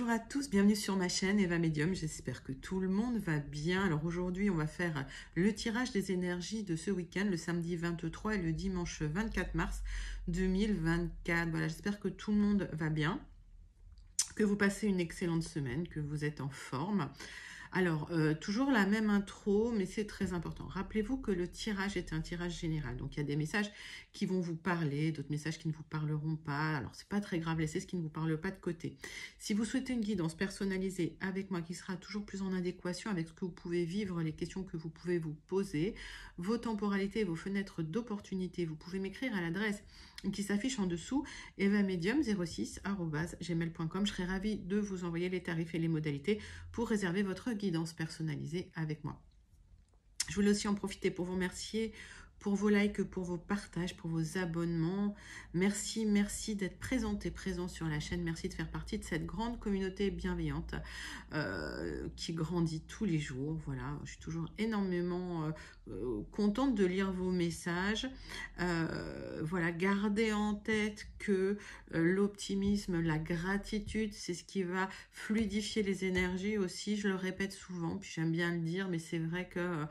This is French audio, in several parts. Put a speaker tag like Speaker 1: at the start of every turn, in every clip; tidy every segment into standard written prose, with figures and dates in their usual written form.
Speaker 1: Bonjour à tous, bienvenue sur ma chaîne Eva Medium, j'espère que tout le monde va bien. Alors aujourd'hui on va faire le tirage des énergies de ce week-end, le samedi 23 et le dimanche 24 mars 2024. Voilà, j'espère que tout le monde va bien, que vous passez une excellente semaine, que vous êtes en forme. Alors, toujours la même intro, mais c'est très important. Rappelez-vous que le tirage est un tirage général. Donc, il y a des messages qui vont vous parler, d'autres messages qui ne vous parleront pas. Alors, c'est pas très grave, laissez ce qui ne vous parle pas de côté. Si vous souhaitez une guidance personnalisée avec moi qui sera toujours plus en adéquation avec ce que vous pouvez vivre, les questions que vous pouvez vous poser, vos temporalités, vos fenêtres d'opportunité, vous pouvez m'écrire à l'adresse qui s'affiche en dessous, evamedium06@gmail.com. Je serai ravie de vous envoyer les tarifs et les modalités pour réserver votre guidance personnalisée avec moi. Je voulais aussi en profiter pour vous remercier pour vos likes, pour vos partages, pour vos abonnements. Merci d'être présent sur la chaîne. Merci de faire partie de cette grande communauté bienveillante qui grandit tous les jours. Voilà, je suis toujours énormément contente de lire vos messages. Voilà, gardez en tête que l'optimisme, la gratitude, c'est ce qui va fluidifier les énergies aussi. Je le répète souvent, puis j'aime bien le dire, mais c'est vrai que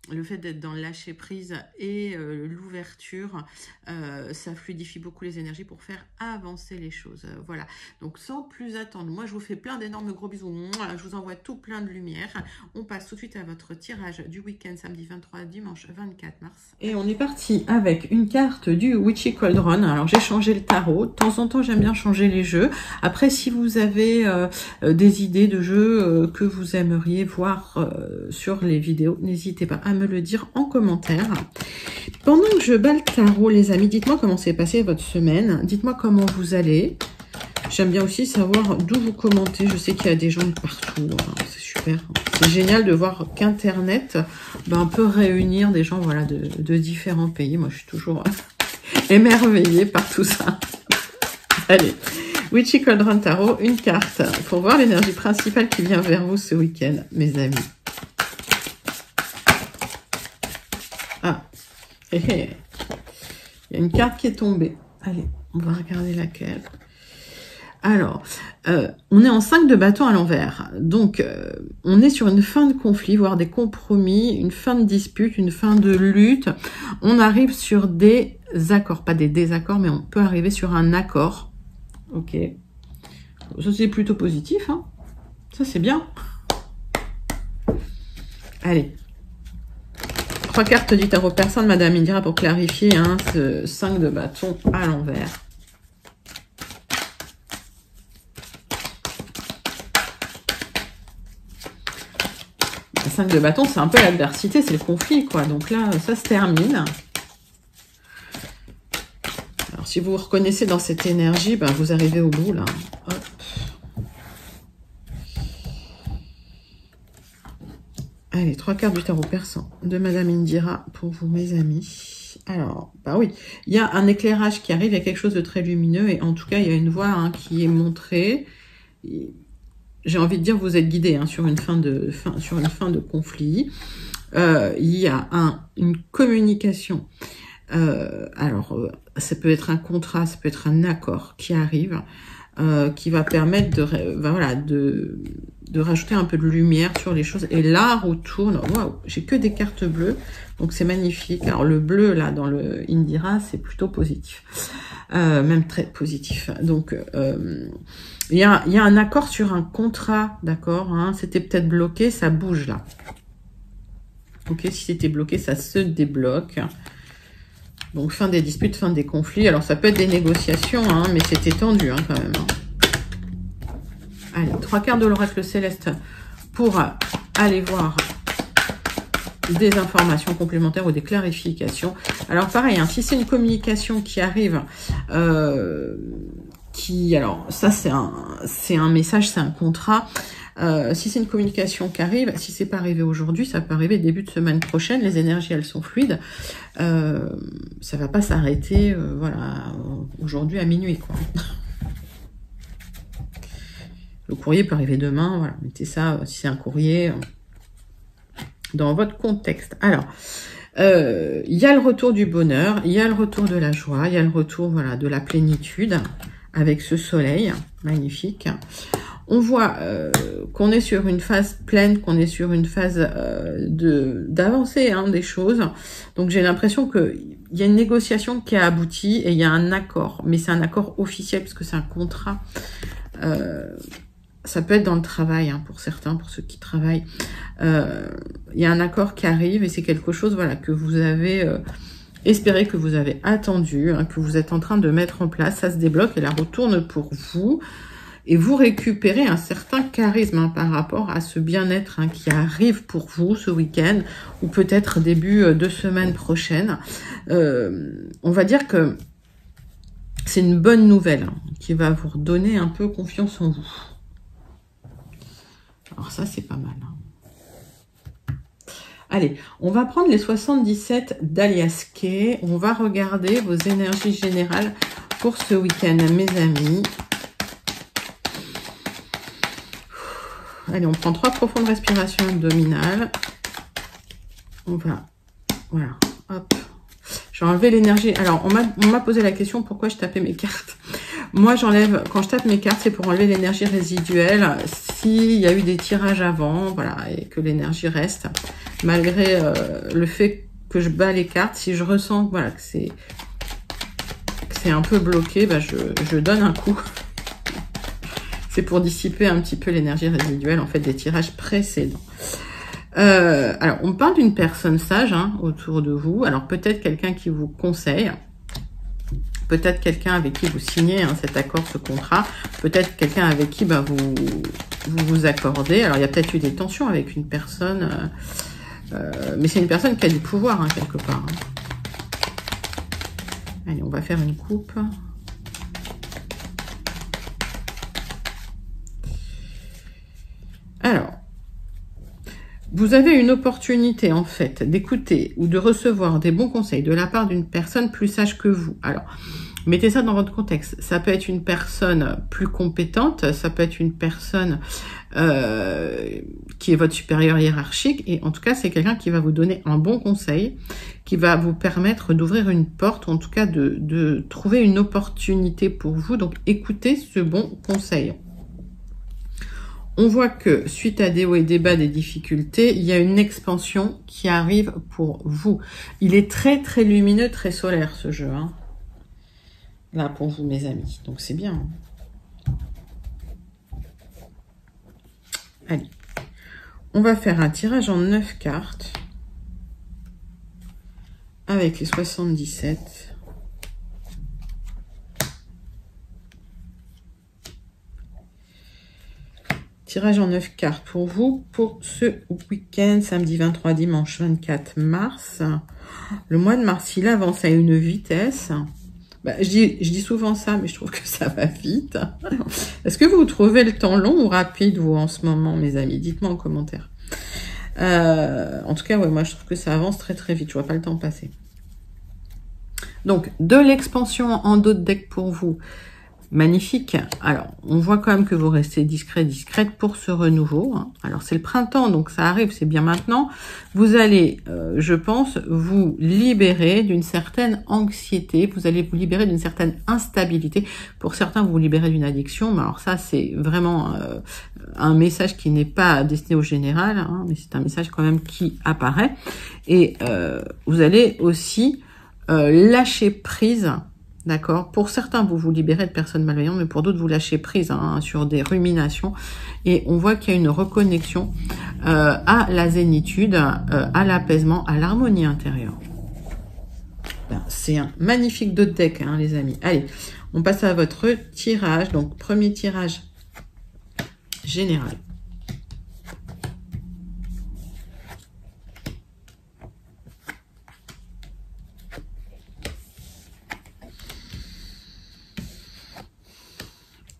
Speaker 1: le fait d'être dans le lâcher prise et l'ouverture, ça fluidifie beaucoup les énergies pour faire avancer les choses. Voilà, donc sans plus attendre, moi je vous fais plein d'énormes gros bisous. Je vous envoie tout plein de lumière. On passe tout de suite à votre tirage du week-end, samedi 23, dimanche 24 mars. Et on est parti avec une carte du Witchy Cauldron. Alors j'ai changé le tarot. De temps en temps, j'aime bien changer les jeux. Après, si vous avez des idées de jeux que vous aimeriez voir sur les vidéos, n'hésitez pas à me le dire en commentaire. Pendant que je bats le tarot, les amis, dites-moi comment s'est passée votre semaine. Dites-moi comment vous allez. J'aime bien aussi savoir d'où vous commentez. Je sais qu'il y a des gens de partout. C'est super. C'est génial de voir qu'Internet peut réunir des gens voilà, de différents pays. Moi, je suis toujours émerveillée par tout ça. Allez, Witchy Cauldron Tarot, une carte pour voir l'énergie principale qui vient vers vous ce week-end, mes amis. Il y a une carte qui est tombée. Allez, on va regarder laquelle. Alors, on est en 5 de bâton à l'envers. Donc, on est sur une fin de conflit, voire des compromis, une fin de dispute, une fin de lutte. On arrive sur des accords, pas des désaccords, mais on peut arriver sur un accord. Ok. Ça, c'est plutôt positif. Hein. Ça, c'est bien. Allez. 3 cartes du tarot personne, Madame Indira, pour clarifier ce 5 de bâton à l'envers. Le 5 de bâton, c'est un peu l'adversité, c'est le conflit, quoi. Donc là, ça se termine. Alors, si vous vous reconnaissez dans cette énergie, vous arrivez au bout, là. Hop. Allez, 3 cartes du tarot persan de Madame Indira pour vous, mes amis. Alors, oui, il y a un éclairage qui arrive, il y a quelque chose de très lumineux et en tout cas, il y a une voie qui est montrée. J'ai envie de dire, vous êtes guidé sur une fin de conflit. Il y a une communication. Ça peut être un contrat, ça peut être un accord qui arrive, qui va permettre de rajouter un peu de lumière sur les choses. Et là, retourne, waouh, j'ai que des cartes bleues, donc c'est magnifique. Alors le bleu, là, dans le Indira, c'est plutôt positif, même très positif. Donc, il y a un accord sur un contrat, d'accord, c'était peut-être bloqué, ça bouge, là. Ok, si c'était bloqué, ça se débloque. Donc, fin des disputes, fin des conflits. Alors, ça peut être des négociations, mais c'était tendu, quand même. Allez, 3 cartes de l'oracle céleste pour aller voir des informations complémentaires ou des clarifications. Alors, pareil, si c'est une communication qui arrive, alors, ça, c'est un message, c'est un contrat. Si c'est une communication qui arrive, si c'est pas arrivé aujourd'hui, ça peut arriver début de semaine prochaine. Les énergies, elles sont fluides. Ça va pas s'arrêter, aujourd'hui à minuit, quoi. Le courrier peut arriver demain, voilà. Mettez ça, si c'est un courrier, dans votre contexte. Alors, il y a le retour du bonheur, il y a le retour de la joie, il y a le retour, de la plénitude, avec ce soleil magnifique. On voit qu'on est sur une phase pleine, qu'on est sur une phase d'avancée des choses. Donc j'ai l'impression qu'il y a une négociation qui a abouti et il y a un accord. Mais c'est un accord officiel parce que c'est un contrat. Ça peut être dans le travail pour certains, pour ceux qui travaillent. Il y a un accord qui arrive et c'est quelque chose voilà, que vous avez espéré, que vous avez attendu, que vous êtes en train de mettre en place. Ça se débloque et la retourne pour vous. Et vous récupérez un certain charisme par rapport à ce bien-être qui arrive pour vous ce week-end ou peut-être début de semaine prochaine. On va dire que c'est une bonne nouvelle qui va vous redonner un peu confiance en vous. Alors ça, c'est pas mal. Allez, on va prendre les 77 d'Alias Kay. On va regarder vos énergies générales pour ce week-end, mes amis. Allez, on prend 3 profondes respirations abdominales. On va, voilà, hop. Je vais enlever l'énergie. Alors, on m'a posé la question pourquoi je tapais mes cartes. Moi, j'enlève, quand je tape mes cartes, c'est pour enlever l'énergie résiduelle. S'il y a eu des tirages avant, voilà, et que l'énergie reste, malgré le fait que je bats les cartes, si je ressens voilà, que c'est un peu bloqué, bah, je donne un coup. C'est pour dissiper un petit peu l'énergie résiduelle, en fait, des tirages précédents. Alors, on parle d'une personne sage autour de vous. Alors, peut-être quelqu'un qui vous conseille. Peut-être quelqu'un avec qui vous signez cet accord, ce contrat. Peut-être quelqu'un avec qui vous accordez. Alors, il y a peut-être eu des tensions avec une personne. Mais c'est une personne qui a du pouvoir, quelque part. Allez, on va faire une coupe. Alors, vous avez une opportunité, en fait, d'écouter ou de recevoir des bons conseils de la part d'une personne plus sage que vous. Alors, mettez ça dans votre contexte. Ça peut être une personne plus compétente, ça peut être une personne qui est votre supérieur hiérarchique. Et en tout cas, c'est quelqu'un qui va vous donner un bon conseil, qui va vous permettre d'ouvrir une porte, ou en tout cas de trouver une opportunité pour vous. Donc, écoutez ce bon conseil. On voit que suite à des hauts et des bas, des difficultés, il y a une expansion qui arrive pour vous. Il est très très lumineux, très solaire ce jeu. Là pour vous mes amis. Donc c'est bien. Allez. On va faire un tirage en 9 cartes. Avec les 77. Tirage en 9 cartes pour vous, pour ce week-end, samedi 23, dimanche 24 mars. Le mois de mars, il avance à une vitesse. Bah, je dis souvent ça, mais je trouve que ça va vite. Est-ce que vous trouvez le temps long ou rapide, vous, en ce moment, mes amis? Dites-moi en commentaire. En tout cas, ouais, moi, je trouve que ça avance très, très vite. Je vois pas le temps passer. Donc, de l'expansion en d'autres decks pour vous. Magnifique. Alors, on voit quand même que vous restez discrète pour ce renouveau. Alors, c'est le printemps, donc ça arrive, c'est bien maintenant. Vous allez, je pense, vous libérer d'une certaine anxiété. Vous allez vous libérer d'une certaine instabilité. Pour certains, vous vous libérez d'une addiction. Mais alors ça, c'est vraiment un message qui n'est pas destiné au général, mais c'est un message quand même qui apparaît. Et vous allez aussi lâcher prise. D'accord. Pour certains, vous vous libérez de personnes malveillantes, mais pour d'autres, vous lâchez prise sur des ruminations. Et on voit qu'il y a une reconnexion à la zénitude, à l'apaisement, à l'harmonie intérieure. C'est un magnifique deck, les amis. Allez, on passe à votre tirage. Donc, premier tirage général.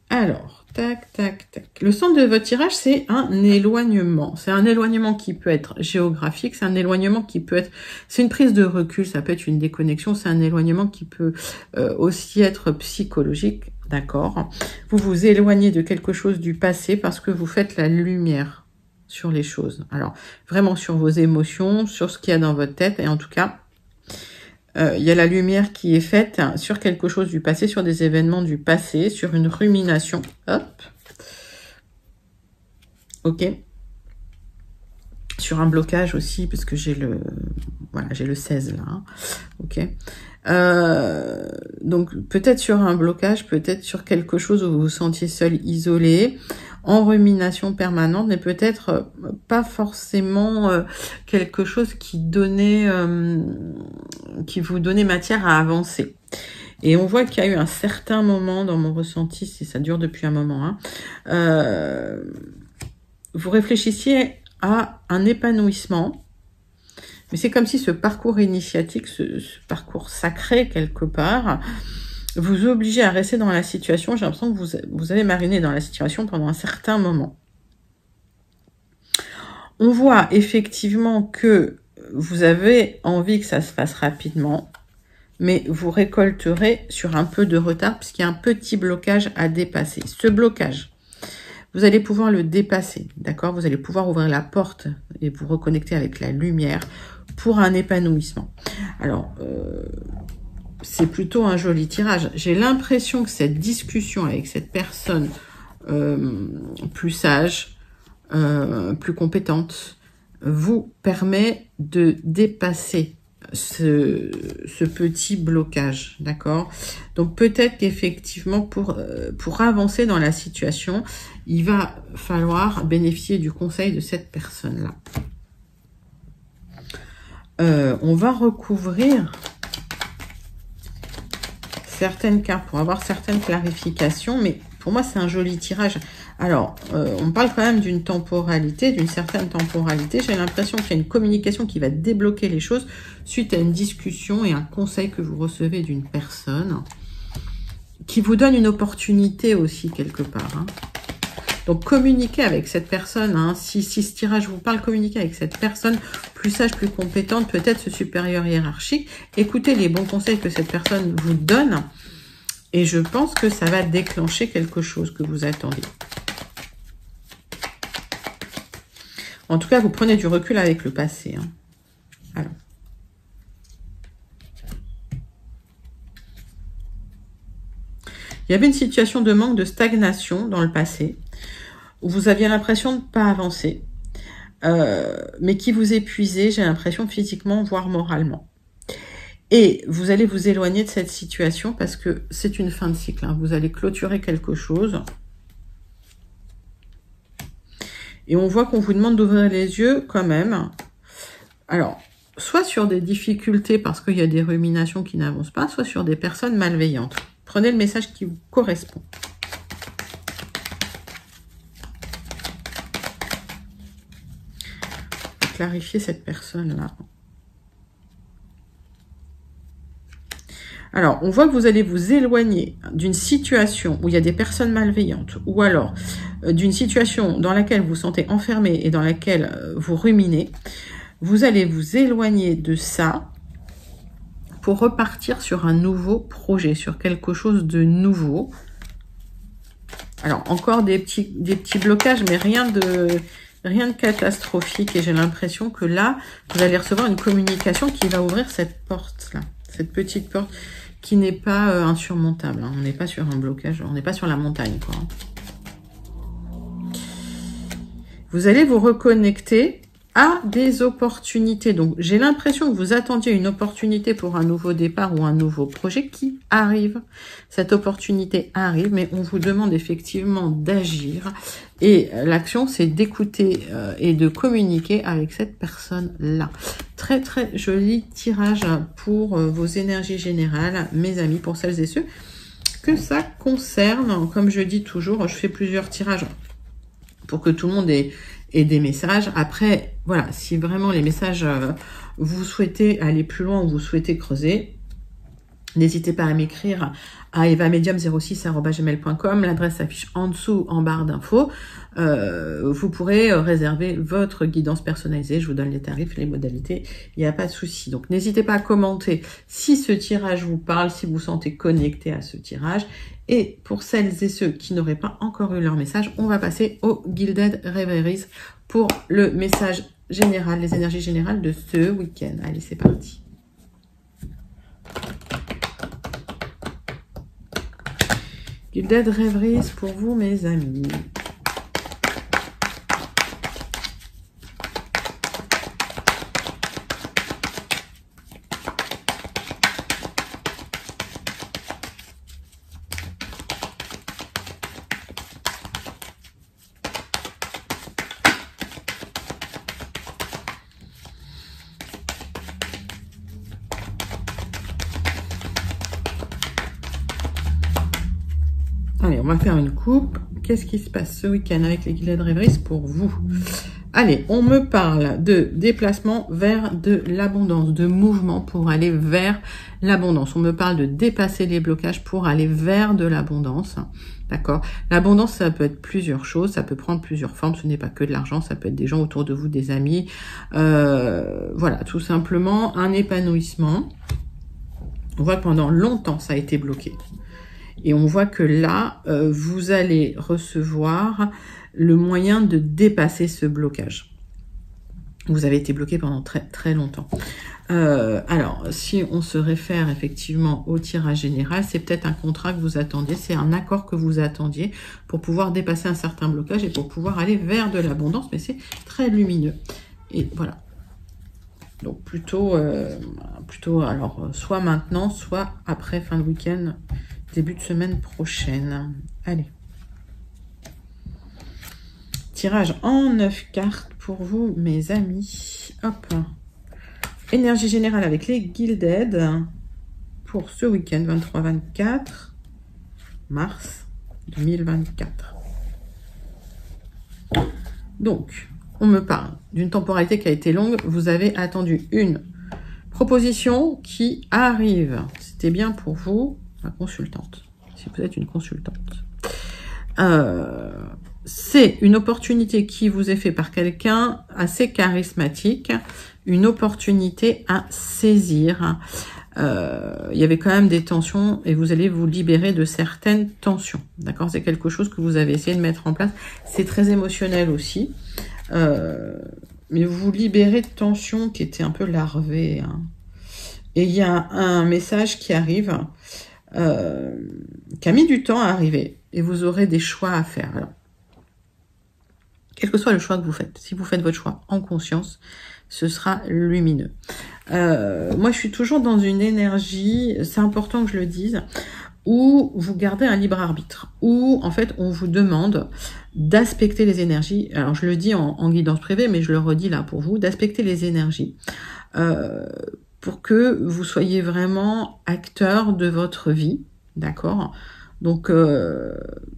Speaker 1: Alors, tac, tac, tac. Le centre de votre tirage, c'est un éloignement. C'est un éloignement qui peut être géographique, c'est un éloignement qui peut être... C'est une prise de recul, ça peut être une déconnexion, c'est un éloignement qui peut aussi être psychologique, d'accord? Vous vous éloignez de quelque chose du passé parce que vous faites la lumière sur les choses. Alors, vraiment sur vos émotions, sur ce qu'il y a dans votre tête, et en tout cas... il y a la lumière qui est faite sur quelque chose du passé, sur des événements du passé, sur une rumination. Hop. ok? Sur un blocage aussi, parce que j'ai le, voilà, j'ai le 16 là, hein, ok? Donc peut-être sur un blocage, peut-être sur quelque chose où vous vous sentiez seul, isolé, en rumination permanente, mais peut-être pas forcément quelque chose qui donnait, qui vous donnait matière à avancer. Et on voit qu'il y a eu un certain moment dans mon ressenti, si ça dure depuis un moment, hein, vous réfléchissiez à un épanouissement, mais c'est comme si ce parcours initiatique, ce parcours sacré quelque part, vous obligeait à rester dans la situation. J'ai l'impression que vous avez mariné dans la situation pendant un certain moment. On voit effectivement que vous avez envie que ça se fasse rapidement, mais vous récolterez sur un peu de retard puisqu'il y a un petit blocage à dépasser. Ce blocage, vous allez pouvoir le dépasser, d'accord? Vous allez pouvoir ouvrir la porte et vous reconnecter avec la lumière pour un épanouissement. Alors, c'est plutôt un joli tirage. J'ai l'impression que cette discussion avec cette personne plus sage, plus compétente, vous permet de dépasser ce petit blocage, d'accord? Donc peut-être qu'effectivement pour avancer dans la situation, il va falloir bénéficier du conseil de cette personne-là. On va recouvrir certaines cartes pour avoir certaines clarifications, mais pour moi c'est un joli tirage. Alors, on parle quand même d'une temporalité, d'une certaine temporalité. J'ai l'impression qu'il y a une communication qui va débloquer les choses suite à une discussion et un conseil que vous recevez d'une personne qui vous donne une opportunité aussi quelque part. Hein. Donc, communiquez avec cette personne. Hein. Si ce tirage vous parle, communiquez avec cette personne plus sage, plus compétente, peut-être ce supérieur hiérarchique. Écoutez les bons conseils que cette personne vous donne. Et je pense que ça va déclencher quelque chose que vous attendez. En tout cas, vous prenez du recul avec le passé. Hein. Alors. Il y avait une situation de manque de stagnation dans le passé, où vous aviez l'impression de ne pas avancer, mais qui vous épuisait, j'ai l'impression, physiquement, voire moralement. Et vous allez vous éloigner de cette situation parce que c'est une fin de cycle. Hein. Vous allez clôturer quelque chose. Et on voit qu'on vous demande d'ouvrir les yeux quand même. Alors, soit sur des difficultés parce qu'il y a des ruminations qui n'avancent pas, soit sur des personnes malveillantes. Prenez le message qui vous correspond. Clarifier cette personne-là. Alors, on voit que vous allez vous éloigner d'une situation où il y a des personnes malveillantes ou alors d'une situation dans laquelle vous vous sentez enfermé et dans laquelle vous ruminez. Vous allez vous éloigner de ça pour repartir sur un nouveau projet, sur quelque chose de nouveau. Alors, encore des petits blocages, mais rien de catastrophique. Et j'ai l'impression que là, vous allez recevoir une communication qui va ouvrir cette porte-là. Cette petite porte qui n'est pas insurmontable. Hein. On n'est pas sur un blocage, on n'est pas sur la montagne, quoi. Vous allez vous reconnecter à des opportunités. Donc, j'ai l'impression que vous attendiez une opportunité pour un nouveau départ ou un nouveau projet qui arrive. Cette opportunité arrive, mais on vous demande effectivement d'agir. Et l'action, c'est d'écouter et de communiquer avec cette personne-là. Très, très joli tirage pour vos énergies générales, mes amis, pour celles et ceux que ça concerne. Comme je dis toujours, je fais plusieurs tirages pour que tout le monde ait des messages. Après, voilà, si vraiment les messages, vous souhaitez aller plus loin ou vous souhaitez creuser, n'hésitez pas à m'écrire à evamedium06@gmail.com. L'adresse s'affiche en dessous en barre d'infos. Vous pourrez réserver votre guidance personnalisée. Je vous donne les tarifs, les modalités. Il n'y a pas de souci. Donc, n'hésitez pas à commenter si ce tirage vous parle, si vous vous sentez connecté à ce tirage. Et pour celles et ceux qui n'auraient pas encore eu leur message, on va passer au Gilded Reveries pour le message général, les énergies générales de ce week-end. Allez, c'est parti. Gilded Reveries pour vous, mes amis. Allez, on va faire une coupe. Qu'est-ce qui se passe ce week-end avec les guilets de rêverie pour vous? Allez, on me parle de déplacement vers de l'abondance, de mouvement pour aller vers l'abondance. On me parle de dépasser les blocages pour aller vers de l'abondance. D'accord? L'abondance, ça peut être plusieurs choses, ça peut prendre plusieurs formes. Ce n'est pas que de l'argent, ça peut être des gens autour de vous, des amis. Voilà, tout simplement un épanouissement. On voit que pendant longtemps, ça a été bloqué. Et on voit que là, vous allez recevoir le moyen de dépasser ce blocage. Vous avez été bloqué pendant très très longtemps. Alors, si on se réfère effectivement au tirage général, c'est peut-être un contrat que vous attendiez, c'est un accord que vous attendiez pour pouvoir dépasser un certain blocage et pour pouvoir aller vers de l'abondance, mais c'est très lumineux. Et voilà. Donc plutôt alors, soit maintenant, soit après fin de week-end, début de semaine prochaine. Allez. Tirage en 9 cartes pour vous, mes amis. Hop. Énergie générale avec les Gilded pour ce week-end 23-24 mars 2024. Donc, on me parle d'une temporalité qui a été longue. Vous avez attendu une proposition qui arrive. C'était bien pour vous, la consultante, si vous êtes une consultante. C'est une opportunité qui vous est faite par quelqu'un assez charismatique, une opportunité à saisir. Il y avait quand même des tensions et vous allez vous libérer de certaines tensions. D'accord? C'est quelque chose que vous avez essayé de mettre en place. C'est très émotionnel aussi. Mais vous vous libérez de tensions qui étaient un peu larvées. Hein. Et il y a un message qui arrive, qui a mis du temps à arriver. Et vous aurez des choix à faire. Alors, quel que soit le choix que vous faites, si vous faites votre choix en conscience, ce sera lumineux. Moi, je suis toujours dans une énergie, c'est important que je le dise, où vous gardez un libre arbitre, où en fait on vous demande d'aspecter les énergies. Alors je le dis en guidance privée, mais je le redis là pour vous, d'aspecter les énergies pour que vous soyez vraiment acteur de votre vie, d'accord? Donc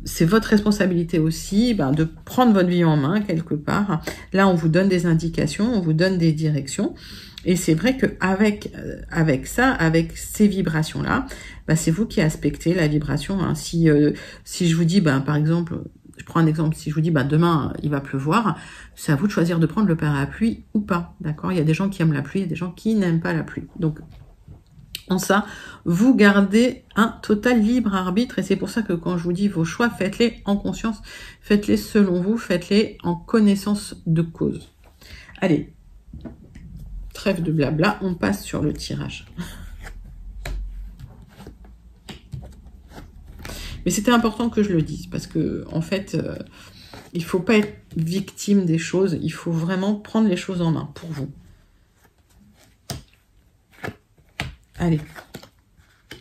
Speaker 1: c'est votre responsabilité aussi de prendre votre vie en main quelque part. Là on vous donne des indications, on vous donne des directions. Et c'est vrai qu'avec ça, avec ces vibrations-là, c'est vous qui aspectez la vibration. Hein. Si je vous dis, par exemple, je prends un exemple, si je vous dis demain il va pleuvoir, c'est à vous de choisir de prendre le parapluie ou pas. D'accord? Il y a des gens qui aiment la pluie, il y a des gens qui n'aiment pas la pluie. Donc en ça, vous gardez un total libre arbitre. Et c'est pour ça que quand je vous dis vos choix, faites-les en conscience, faites-les selon vous, faites-les en connaissance de cause. Allez. Trêve de blabla, on passe sur le tirage. Mais c'était important que je le dise, parce que en fait, il ne faut pas être victime des choses, il faut vraiment prendre les choses en main pour vous. Allez.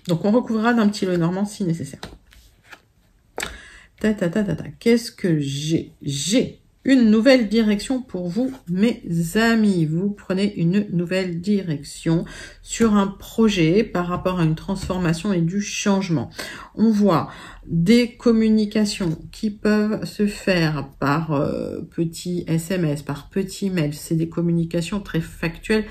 Speaker 1: Donc on recouvrira d'un petit Lenormand si nécessaire. Qu'est-ce que j'ai? J'ai une nouvelle direction pour vous, mes amis. Vous prenez une nouvelle direction sur un projet par rapport à une transformation et du changement. On voit des communications qui peuvent se faire par petits SMS, par petits mails. C'est des communications très factuelles,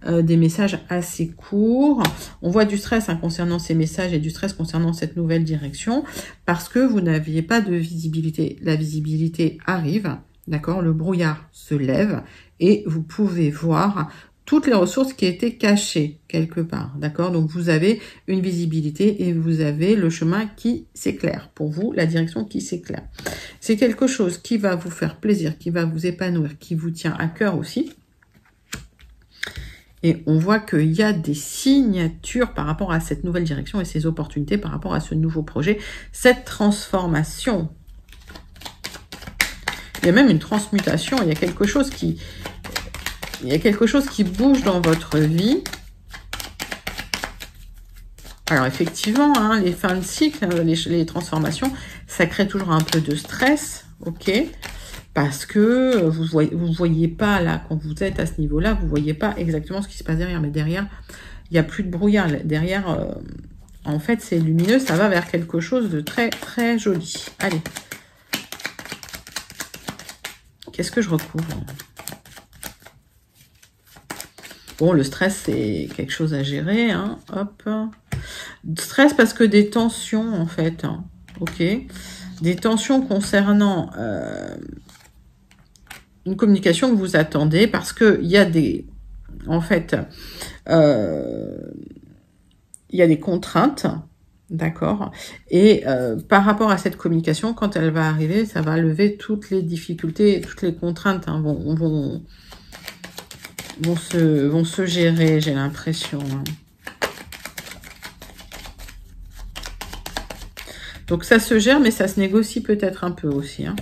Speaker 1: des messages assez courts. On voit du stress concernant ces messages et du stress concernant cette nouvelle direction parce que vous n'aviez pas de visibilité. La visibilité arrive. D'accord, le brouillard se lève et vous pouvez voir toutes les ressources qui étaient cachées quelque part. D'accord, donc vous avez une visibilité et vous avez le chemin qui s'éclaire. Pour vous, la direction qui s'éclaire. C'est quelque chose qui va vous faire plaisir, qui va vous épanouir, qui vous tient à cœur aussi. Et on voit qu'il y a des signatures par rapport à cette nouvelle direction et ces opportunités par rapport à ce nouveau projet, cette transformation. Il y a même une transmutation, il y a quelque chose qui bouge dans votre vie. Alors effectivement, les fins de cycle, les transformations, ça crée toujours un peu de stress, ok? Parce que vous voyez pas là, quand vous êtes à ce niveau-là, vous voyez pas exactement ce qui se passe derrière. Mais derrière, il n'y a plus de brouillard. Derrière, En fait, c'est lumineux, ça va vers quelque chose de très, très joli. Allez. Qu'est-ce que je recouvre? Bon, le stress, c'est quelque chose à gérer. Hein. Hop. Stress parce que des tensions, en fait. Hein. Ok. Des tensions concernant une communication que vous attendez parce qu'il y a des... En fait, il y a des contraintes. D'accord. Et par rapport à cette communication, quand elle va arriver, ça va lever toutes les difficultés, toutes les contraintes hein, vont se gérer, j'ai l'impression. Hein. Donc ça se gère, mais ça se négocie peut-être un peu aussi. Hein.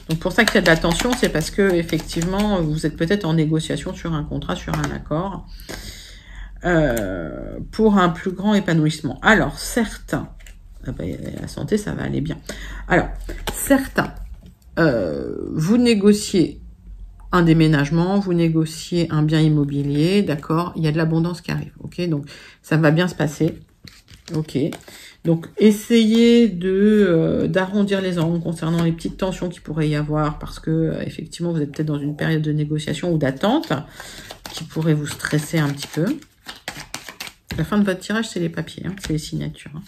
Speaker 1: Donc pour ça qu'il y a de la tension, c'est parce que effectivement, vous êtes peut-être en négociation sur un contrat, sur un accord. Pour un plus grand épanouissement. Alors, certains, la santé, ça va aller bien. Alors, certains, vous négociez un déménagement, vous négociez un bien immobilier, d'accord? Il y a de l'abondance qui arrive, ok? Donc, ça va bien se passer, ok? Donc, essayez d'arrondir les angles concernant les petites tensions qu'il pourrait y avoir parce que, effectivement, vous êtes peut-être dans une période de négociation ou d'attente qui pourrait vous stresser un petit peu. La fin de votre tirage, c'est les papiers, hein, c'est les signatures. Hein.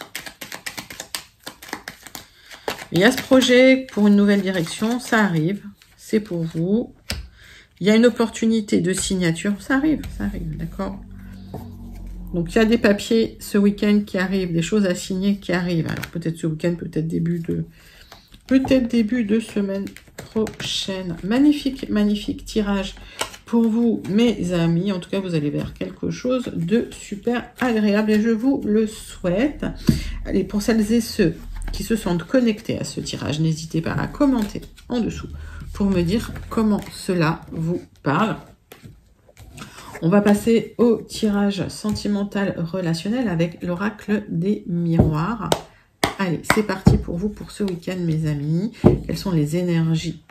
Speaker 1: Il y a ce projet pour une nouvelle direction, ça arrive, c'est pour vous. Il y a une opportunité de signature, ça arrive, d'accord. Donc, il y a des papiers ce week-end qui arrivent, des choses à signer qui arrivent. Alors, peut-être ce week-end, peut-être début de semaine prochaine. Magnifique, magnifique tirage pour vous, mes amis. En tout cas, vous allez vers quelque chose de super agréable et je vous le souhaite. Allez, pour celles et ceux qui se sentent connectés à ce tirage, n'hésitez pas à commenter en dessous pour me dire comment cela vous parle. On va passer au tirage sentimental relationnel avec l'oracle des miroirs. Allez, c'est parti pour vous pour ce week-end, mes amis. Quelles sont les énergies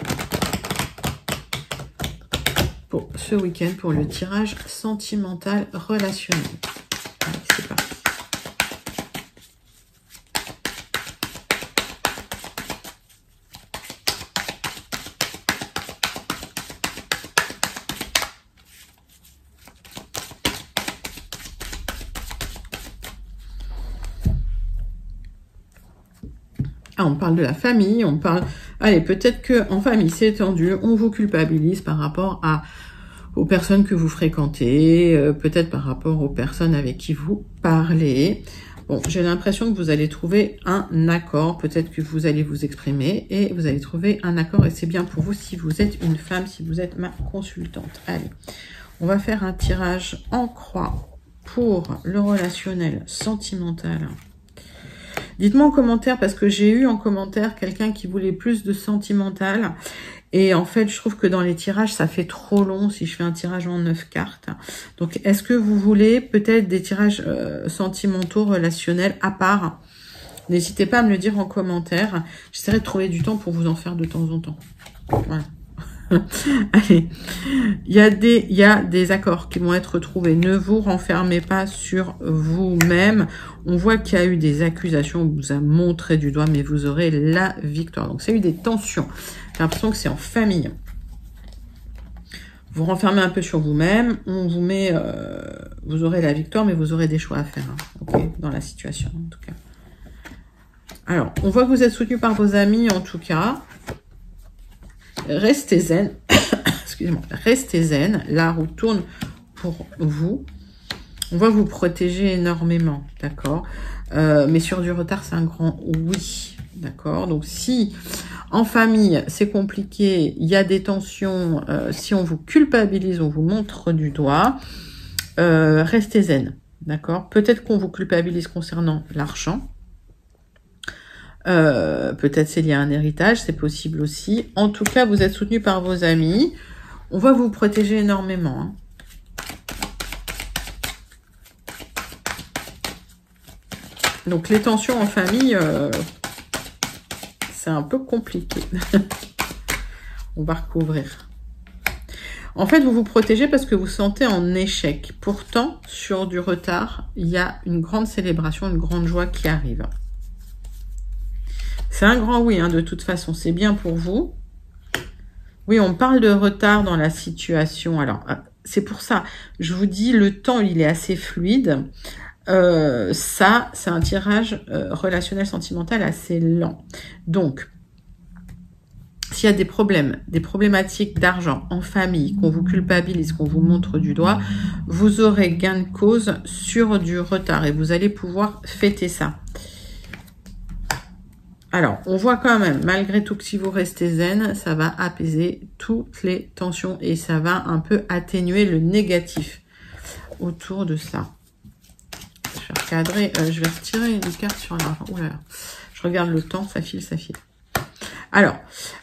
Speaker 1: pour ce week-end pour le tirage sentimental relationnel? Allez, c'est parti. Ah, on parle de la famille, on parle... Allez, peut-être qu'en famille, c'est tendu, on vous culpabilise par rapport aux personnes que vous fréquentez, peut-être par rapport aux personnes avec qui vous parlez. Bon, j'ai l'impression que vous allez trouver un accord, peut-être que vous allez vous exprimer et vous allez trouver un accord et c'est bien pour vous si vous êtes une femme, si vous êtes ma consultante. Allez, on va faire un tirage en croix pour le relationnel sentimental. Dites-moi en commentaire, parce que j'ai eu en commentaire quelqu'un qui voulait plus de sentimental. Et en fait, je trouve que dans les tirages, ça fait trop long si je fais un tirage en 9 cartes. Donc, est-ce que vous voulez peut-être des tirages sentimentaux, relationnels à part? N'hésitez pas à me le dire en commentaire. J'essaierai de trouver du temps pour vous en faire de temps en temps. Voilà. Allez, il y a des accords qui vont être trouvés. Ne vous renfermez pas sur vous-même. On voit qu'il y a eu des accusations, on vous a montré du doigt, mais vous aurez la victoire. Donc, c'est eu des tensions. J'ai l'impression que c'est en famille. Vous renfermez un peu sur vous-même. On vous met... vous aurez la victoire, mais vous aurez des choix à faire. Hein, okay, dans la situation, en tout cas. Alors, on voit que vous êtes soutenu par vos amis, en tout cas. Restez zen. Excusez-moi. Restez zen. La roue tourne pour vous. On va vous protéger énormément, d'accord. Mais sur du retard, c'est un grand oui, d'accord. Donc, si en famille, c'est compliqué, il y a des tensions, si on vous culpabilise, on vous montre du doigt, restez zen, d'accord. Peut-être qu'on vous culpabilise concernant l'argent. Peut-être c'est lié à un héritage, c'est possible aussi. En tout cas, vous êtes soutenu par vos amis. On va vous protéger énormément, hein. Donc, les tensions en famille, c'est un peu compliqué. On va recouvrir. En fait, vous vous protégez parce que vous sentez en échec. Pourtant, sur du retard, il y a une grande célébration, une grande joie qui arrive. C'est un grand oui, hein, de toute façon. C'est bien pour vous. Oui, on parle de retard dans la situation. Alors, c'est pour ça. Je vous dis, le temps, il est assez fluide. Ça, c'est un tirage relationnel sentimental assez lent. Donc, s'il y a des problèmes, des problématiques d'argent en famille, qu'on vous culpabilise, qu'on vous montre du doigt, vous aurez gain de cause sur du retard et vous allez pouvoir fêter ça. Alors, on voit quand même, malgré tout, que si vous restez zen, ça va apaiser toutes les tensions et ça va un peu atténuer le négatif autour de ça. Je vais recadrer, je vais retirer une carte sur l'argent. Oh là là, je regarde le temps, ça file, ça file. Alors,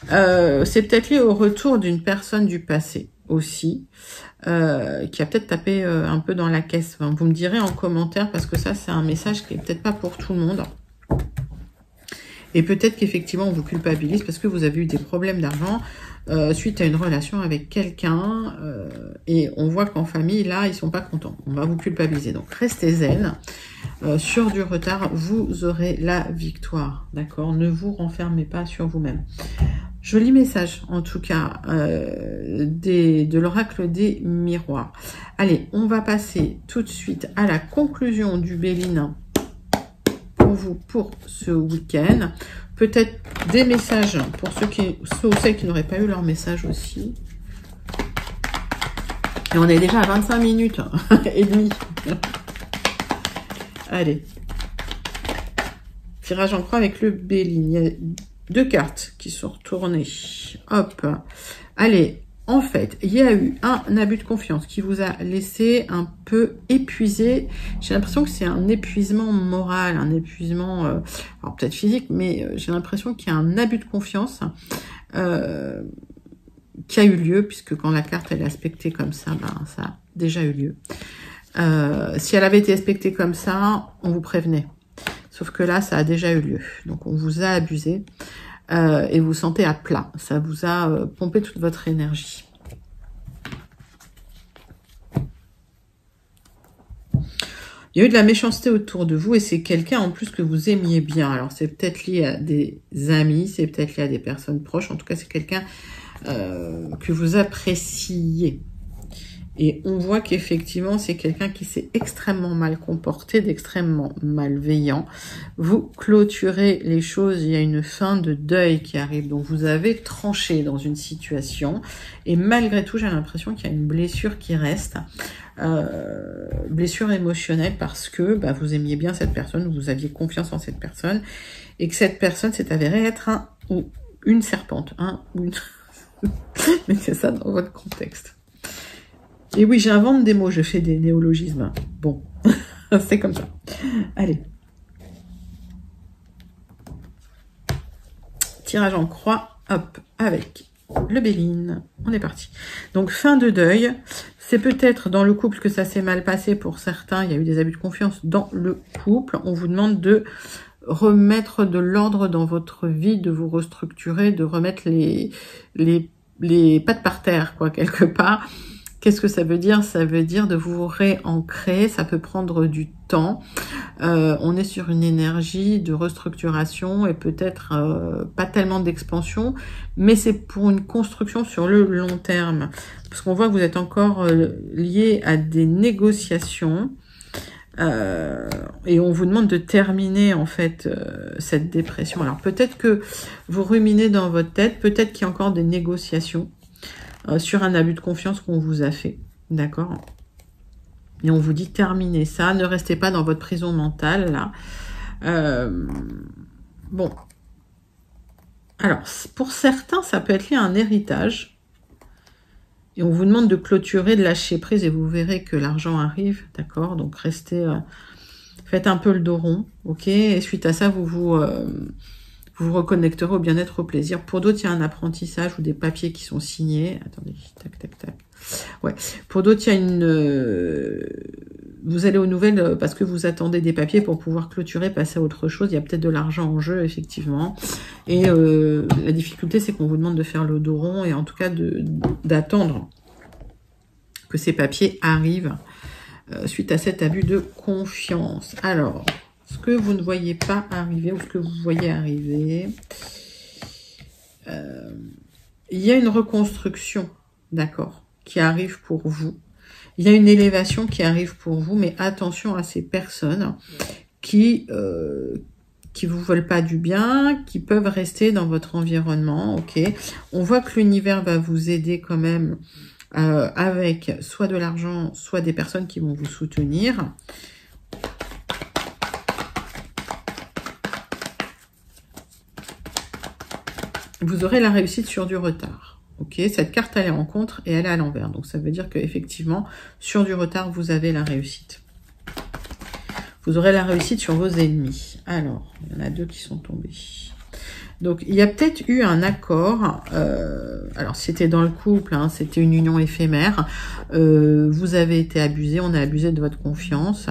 Speaker 1: c'est peut-être lié au retour d'une personne du passé aussi, qui a peut-être tapé un peu dans la caisse. Enfin, vous me direz en commentaire, parce que ça, c'est un message qui est peut-être pas pour tout le monde. Et peut-être qu'effectivement, on vous culpabilise parce que vous avez eu des problèmes d'argent suite à une relation avec quelqu'un. Et on voit qu'en famille, là, ils sont pas contents. On va vous culpabiliser. Donc, restez zen. Sur du retard, vous aurez la victoire. D'accord? Ne vous renfermez pas sur vous-même. Joli message, en tout cas, de l'oracle des miroirs. Allez, on va passer tout de suite à la conclusion du Béline pour vous pour ce week-end. Peut-être des messages pour ceux ou celles qui n'auraient pas eu leur message aussi. Et on est déjà à 25 minutes et demie. Allez. Tirage en croix avec le Béline. Il y a 2 cartes qui sont retournées. Hop. Allez. En fait, il y a eu un abus de confiance qui vous a laissé un peu épuisé. J'ai l'impression que c'est un épuisement moral, un épuisement, alors peut-être physique, mais j'ai l'impression qu'il y a un abus de confiance qui a eu lieu, puisque quand la carte elle est aspectée comme ça, ben, ça a déjà eu lieu. Si elle avait été aspectée comme ça, on vous prévenait. Sauf que là, ça a déjà eu lieu. Donc, on vous a abusé. Et vous sentez à plat. Ça vous a pompé toute votre énergie. Il y a eu de la méchanceté autour de vous et c'est quelqu'un en plus que vous aimiez bien. Alors c'est peut-être lié à des amis, c'est peut-être lié à des personnes proches. En tout cas, c'est quelqu'un que vous appréciez. Et on voit qu'effectivement, c'est quelqu'un qui s'est extrêmement mal comporté, d'extrêmement malveillant. Vous clôturez les choses, il y a une fin de deuil qui arrive. Donc, vous avez tranché dans une situation. Et malgré tout, j'ai l'impression qu'il y a une blessure qui reste. Blessure émotionnelle parce que bah, vous aimiez bien cette personne, vous aviez confiance en cette personne. Et que cette personne s'est avérée être un ou une serpente. Ou une... Mettez ça dans votre contexte. Et oui, j'invente des mots, je fais des néologismes. Bon, c'est comme ça. Allez. Tirage en croix, hop, avec le Béline. On est parti. Donc, fin de deuil. C'est peut-être dans le couple que ça s'est mal passé pour certains. Il y a eu des abus de confiance dans le couple. On vous demande de remettre de l'ordre dans votre vie, de vous restructurer, de remettre les pattes par terre, quoi, quelque part. Qu'est-ce que ça veut dire? Ça veut dire de vous réancrer, ça peut prendre du temps. On est sur une énergie de restructuration et peut-être pas tellement d'expansion, mais c'est pour une construction sur le long terme. Parce qu'on voit que vous êtes encore lié à des négociations et on vous demande de terminer en fait cette dépression. Alors peut-être que vous ruminez dans votre tête, peut-être qu'il y a encore des négociations. Sur un abus de confiance qu'on vous a fait, d'accord? Et on vous dit terminez ça, ne restez pas dans votre prison mentale, là. Bon. Alors, pour certains, ça peut être lié à un héritage. Et on vous demande de clôturer, de lâcher prise, et vous verrez que l'argent arrive, d'accord? Donc, restez, faites un peu le dos rond, ok? Et suite à ça, vous vous reconnecterez au bien-être, au plaisir. Pour d'autres, il y a un apprentissage ou des papiers qui sont signés. Attendez, tac, tac, tac. Ouais. Pour d'autres, il y a une... Vous allez aux nouvelles parce que vous attendez des papiers pour pouvoir clôturer, passer à autre chose. Il y a peut-être de l'argent en jeu, effectivement. Et la difficulté, c'est qu'on vous demande de faire le dos rond et en tout cas d'attendre que ces papiers arrivent suite à cet abus de confiance. Alors, ce que vous ne voyez pas arriver ou ce que vous voyez arriver, il y a une reconstruction, d'accord, qui arrive pour vous. Il y a une élévation qui arrive pour vous, mais attention à ces personnes qui vous veulent pas du bien, qui peuvent rester dans votre environnement, ok. On voit que l'univers va vous aider quand même avec soit de l'argent, soit des personnes qui vont vous soutenir. Vous aurez la réussite sur du retard. Ok, cette carte elle est en contre et elle est à l'envers. Donc ça veut dire qu'effectivement, sur du retard, vous avez la réussite. Vous aurez la réussite sur vos ennemis. Alors, il y en a 2 qui sont tombés. Donc, il y a peut-être eu un accord. Alors, c'était dans le couple, hein, c'était une union éphémère. Vous avez été abusé, on a abusé de votre confiance.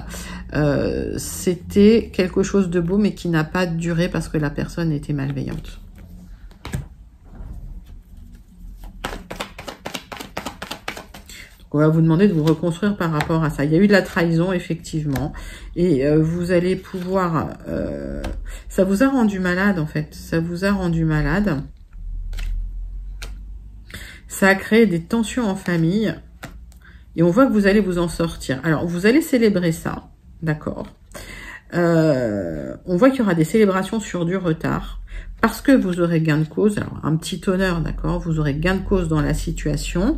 Speaker 1: C'était quelque chose de beau, mais qui n'a pas duré parce que la personne était malveillante. On va vous demander de vous reconstruire par rapport à ça. Il y a eu de la trahison, effectivement. Et vous allez pouvoir... ça vous a rendu malade, en fait. Ça vous a rendu malade. Ça a créé des tensions en famille. Et on voit que vous allez vous en sortir. Alors, vous allez célébrer ça. D'accord. On voit qu'il y aura des célébrations sur du retard. Parce que vous aurez gain de cause. Alors, un petit honneur, d'accord. Vous aurez gain de cause dans la situation.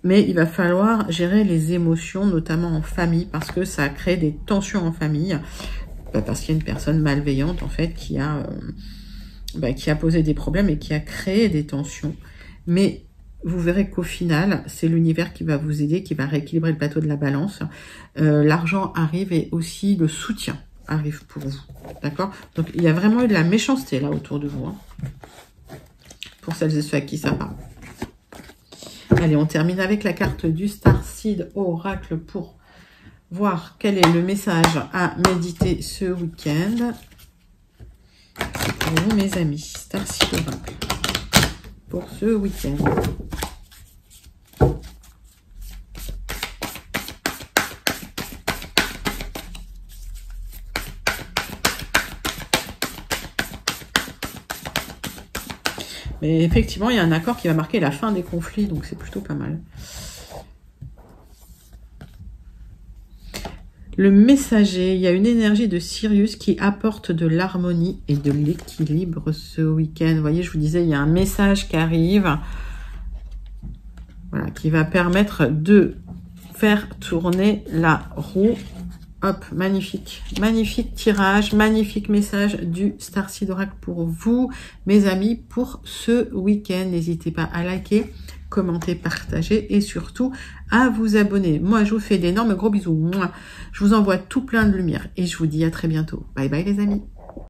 Speaker 1: Mais il va falloir gérer les émotions, notamment en famille, parce que ça a créé des tensions en famille, parce qu'il y a une personne malveillante, en fait, qui a posé des problèmes et qui a créé des tensions. Mais vous verrez qu'au final, c'est l'univers qui va vous aider, qui va rééquilibrer le plateau de la balance. L'argent arrive et aussi le soutien arrive pour vous, d'accord? Donc, il y a vraiment eu de la méchanceté, là, autour de vous, hein, pour celles et ceux à qui ça parle. Allez, on termine avec la carte du Starseed Oracle pour voir quel est le message à méditer ce week-end. Pour vous, mes amis, Starseed Oracle, pour ce week-end. Mais effectivement, il y a un accord qui va marquer la fin des conflits, donc c'est plutôt pas mal. Le messager, il y a une énergie de Sirius qui apporte de l'harmonie et de l'équilibre ce week-end. Vous voyez, je vous disais, il y a un message qui arrive, voilà, qui va permettre de faire tourner la roue. Hop, magnifique, magnifique tirage, magnifique message du Starseed Oracle pour vous, mes amis, pour ce week-end. N'hésitez pas à liker, commenter, partager et surtout à vous abonner. Moi, je vous fais d'énormes gros bisous. Je vous envoie tout plein de lumière et je vous dis à très bientôt. Bye bye les amis.